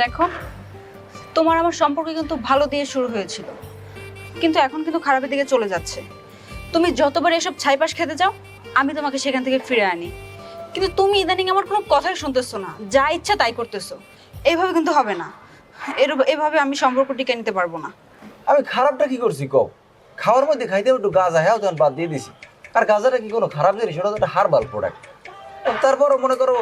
দেখো, তোমার আমার সম্পর্ক কিন্তু ভালো দিয়ে শুরু হয়েছিল, কিন্তু এখন কিন্তু খারাপের দিকে চলে যাচ্ছে। তুমি যতবার এসব ছাইপাশ খেতে যাও, আমি তোমাকে সেখান থেকে ফিরে আনি, কিন্তু তুমি ইদানিং আমার কোনো কথাই শুনতেছো না, যা ইচ্ছা তাই করতেছো। এইভাবে কিন্তু হবে না। এভাবে আমি সম্পর্ক টিকে নিতে পারবো না। আমি খারাপটা কি করছি কও? খাওয়ার মধ্যে খাইতে একটু গাঁজা, হ্যাঁ তখন বাদ দিয়ে দিছি। আর গাঁজাটা কি কোনো খারাপ জিনিস? ওটা তো একটা হার্বাল প্রোডাক্ট। তারপরও মনে করো,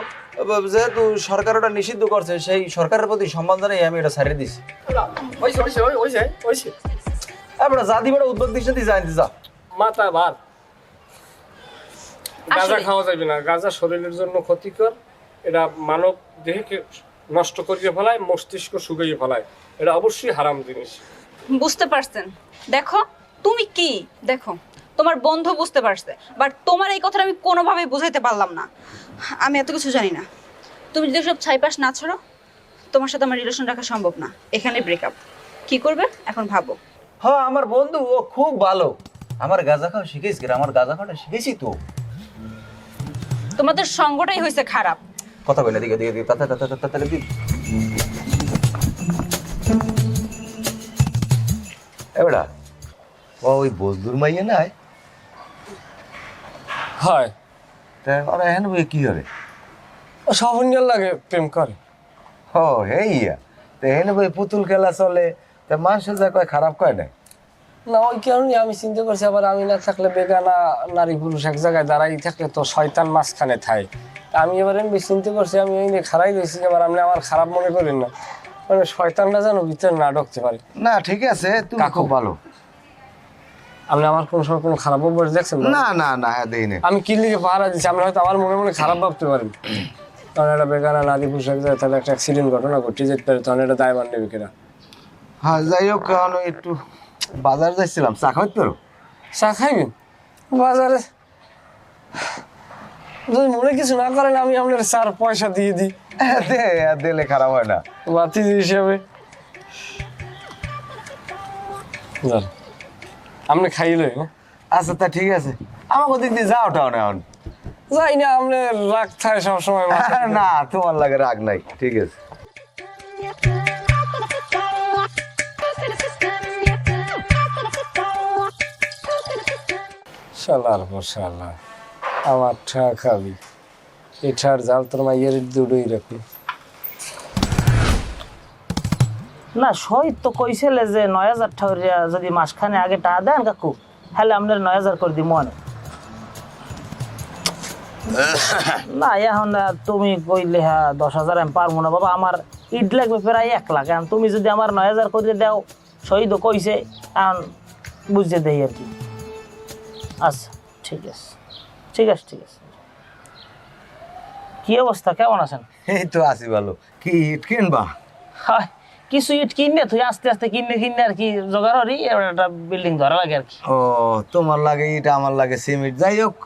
যেহেতু সরকার ওটা নিষিদ্ধ করছে, সেই সরকারের প্রতি সম্মান জানিয়ে আমি এটা ছাড়িয়ে দিছি। আপনার যা দিবে উদ্যোগ দিচ্ছে জানতে যা মাথা ভাত। গাঁজা আসলে- খাওয়া যাবে না, গাঁজা শরীরের জন্য ক্ষতিকর। এটা মানব দেহকে নষ্ট করিয়ে ফেলায়, মস্তিষ্ক শুকিয়ে ফেলায়। এটা অবশ্যই হারাম জিনিস। বুঝতে পারছেন? দেখো, তুমি কি দেখো, তোমার বন্ধু বুঝতে পারছে, বাট তোমার এই কথাটা আমি কোনোভাবেই বুঝাইতে পারলাম না। আমি এত কিছু জানি না। তুমি যদি সব ছাইপাশ না ছাড়ো, তোমার সাথে আমার রিলেশন রাখা সম্ভব না। এখানে ব্রেকআপ। কি করবে এখন ভাবো। হ্যাঁ, আমার বন্ধু ও খুব ভালো। আমার গাঁজা খাওয়া শিখেছি, আমার গাঁজা খাওয়াটা শিখেছি তো। তোমাদের সঙ্গটাই হয়েছে খারাপ। কথা বলে দিকে দিকে দিকে তাতে দিক এবারা ওই বজদুর মাইয়া নাই, হয় তা ওরা এখন বই কি হবে? সাফল্যের লাগে প্রেম করে। ও হেইয়া, তা এখন বই পুতুল খেলা চলে, তা মানুষের যা কয় খারাপ কয় না। না, ওই কারণে আমি চিন্তা করছি, আবার আমি না থাকলে বেগানা নারী পুরুষ এক জায়গায় দাঁড়াই থাকলে তো শয়তান মাঝখানে থাই। আমি এবার এমনি চিন্তা করছি, আমি এই নিয়ে খারাই দিয়েছি। এবার আপনি আমার খারাপ মনে করেন না, মানে শয়তানটা যেন ভিতরে না ঢুকতে পারে। না ঠিক আছে, তুমি কাকু। খুব ভালো। আপনি আমার কোনো সময় কোনো খারাপ অভ্যাস দেখছেন? না না না, হ্যাঁ দেই না। আমি কি লিখে পাহারা দিচ্ছি, আপনি হয়তো আমার মনে মনে খারাপ ভাবতে পারেন। তখন একটা বেগানা নারী পুরুষ এক জায়গায় তাহলে একটা অ্যাক্সিডেন্ট ঘটনা ঘটে যেতে পারে, তখন এটা দায়ভার নেবে কিনা? হ্যাঁ যাই হোক, কারণ একটু বাজার যাচ্ছিলাম, চা খাইতে পারো? চা খাইবেন বাজারে? যদি মনে কিছু না করেন, আমি আপনার 4 পয়সা দিয়ে দিই দিলে খারাপ হয় না। বাতি হিসাবে। যান, আপনি খাইলে না? আচ্ছা তা ঠিক আছে, আমাকে ওদিক দিয়ে যাও টাউন এখন। যাই না, আপনি রাগ থাকে সবসময় মাথায়। না, তোমার লাগে রাগ নাই, ঠিক আছে। শালার পর শালা, আমার ঠা খাবি। এটার জাল তোর মাইয়ের দুটোই রাখি। না শহীদ তো কইছিলে যে ৯,০০০ ঠাউরিয়া যদি মাসখানে আগে টাকা দেন কাকু, হ্যালে আপনার ৯,০০০ করে দিব মনে। না এখন তুমি কইলে হ্যাঁ ১০,০০০ আমি পারবো না বাবা, আমার ইট লাগবে প্রায় ১,০০,০০০। এখন তুমি যদি আমার ৯,০০০ করে দাও, শহীদও কইছে, এখন বুঝতে দেই আর কি। আচ্ছা ঠিক আছে, ঠিক আছে, ঠিক আছে। কি অবস্থা, কেমন আছেন? এই তো আছি ভালো। কি ইট কিনবা? হয় কিছু ইট কিনে তুই আস্তে আস্তে কিনে কিনে আর কি জোগাড় হরি, এবার একটা বিল্ডিং ধরা লাগে আর কি। ও, তোমার লাগে ইট, আমার লাগে সিমেন্ট। যাই হোক,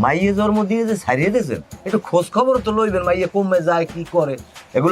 মাইয়ে জন্ম দিয়ে যে ছাড়িয়ে দিয়েছেন, একটু খোঁজ খবর তো লইবেন, মাইয়ে কমে যায় কি করে এগুলো